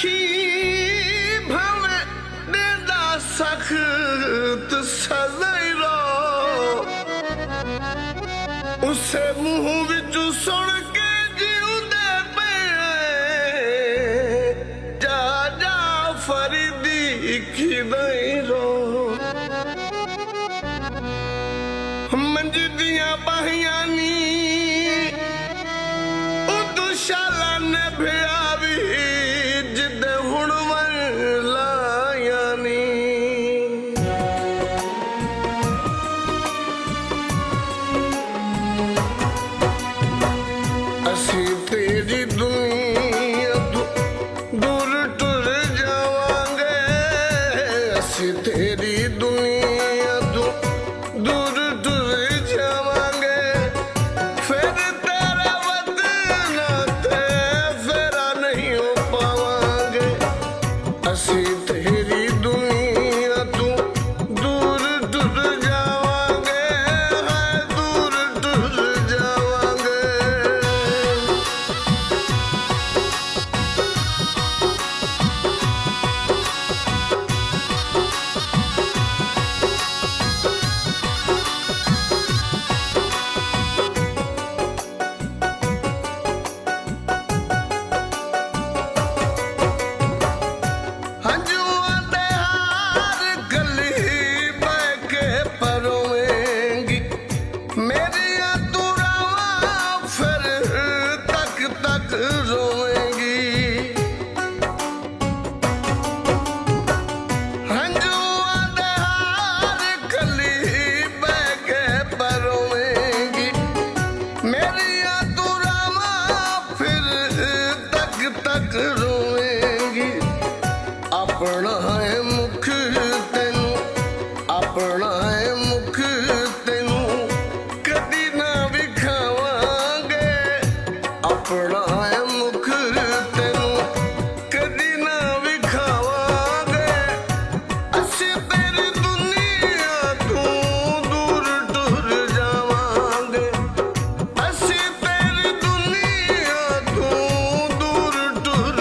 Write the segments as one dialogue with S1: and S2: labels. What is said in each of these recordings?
S1: रखी भवे डेदा सख्त सजैरो उसे मुंह विचू सुन के जीउंदे पे जा जा फरीदी खिदैरो मंज दियां बाहियां नी उदुशाला ने भियावी जिदे हुण वन लाया नी असी तेरी दुनिया तो दूर टुर जावांगे असी तेरी दुनिया तो दूर टुर जावांगे फिर तेरा वतन ते फेरा नहीं हो पावांगे असी तेरी दुनिया तो दूर टुर जावांगे हाय दूर टुर जावांगे हंजुआ दे हार गली बह के परोवेंगी मेरिया तुरावा फिर तक तक रोवेंगी हंजुआ दे हार गली बह के परोवेंगी मेरिया तुरावा फिर तक तक रोवेंगी अपना है मुख तेनू अपना है मुख तेनू कदी ना विखावांगे अपना है मुख तेनू कदी ना विखावांगे असी तेरी दुनिया तू दूर टुर जावांगे असी तेरी दुनिया तू दूर टुर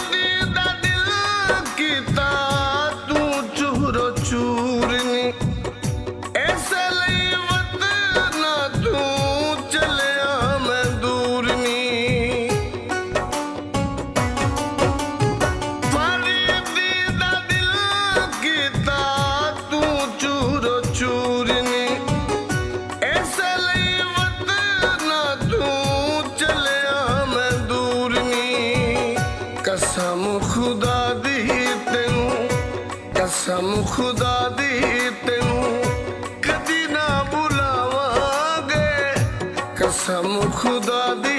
S1: ਫਰੀਦ ਦਾ ਦਿਲ ਕੀਤਾ ਤੂੰ ਚੂਰੋ ਚੂਰਨੀ, ਇਸ ਲਈ ਵਤਨ ਤੂੰ ਚਲਿਆ ਮੈਂ ਦੂਰ ਨੀ। ਫਰੀਦ ਦਾ ਦਿਲ ਕੀਤਾ ਤੂੰ ਚੂਰੋ ਚੂਰਨੀ, ਇਸ ਲਈ ਵਤਨ ਤੂੰ ਚਲਿਆ ਮੈਂ ਦੂਰ ਨੀ। ਕਸਮ ਖੁਦਾ ਦੀ ਤੈਨੂੰ, ਕਸਮ ਖੁਦਾ ਦੀ ਤੈਨੂੰ ਕਦੀ ਨਾ ਭੁਲਾਵਾਂਗੇ, ਕਸਮ ਖੁਦਾ ਦੀ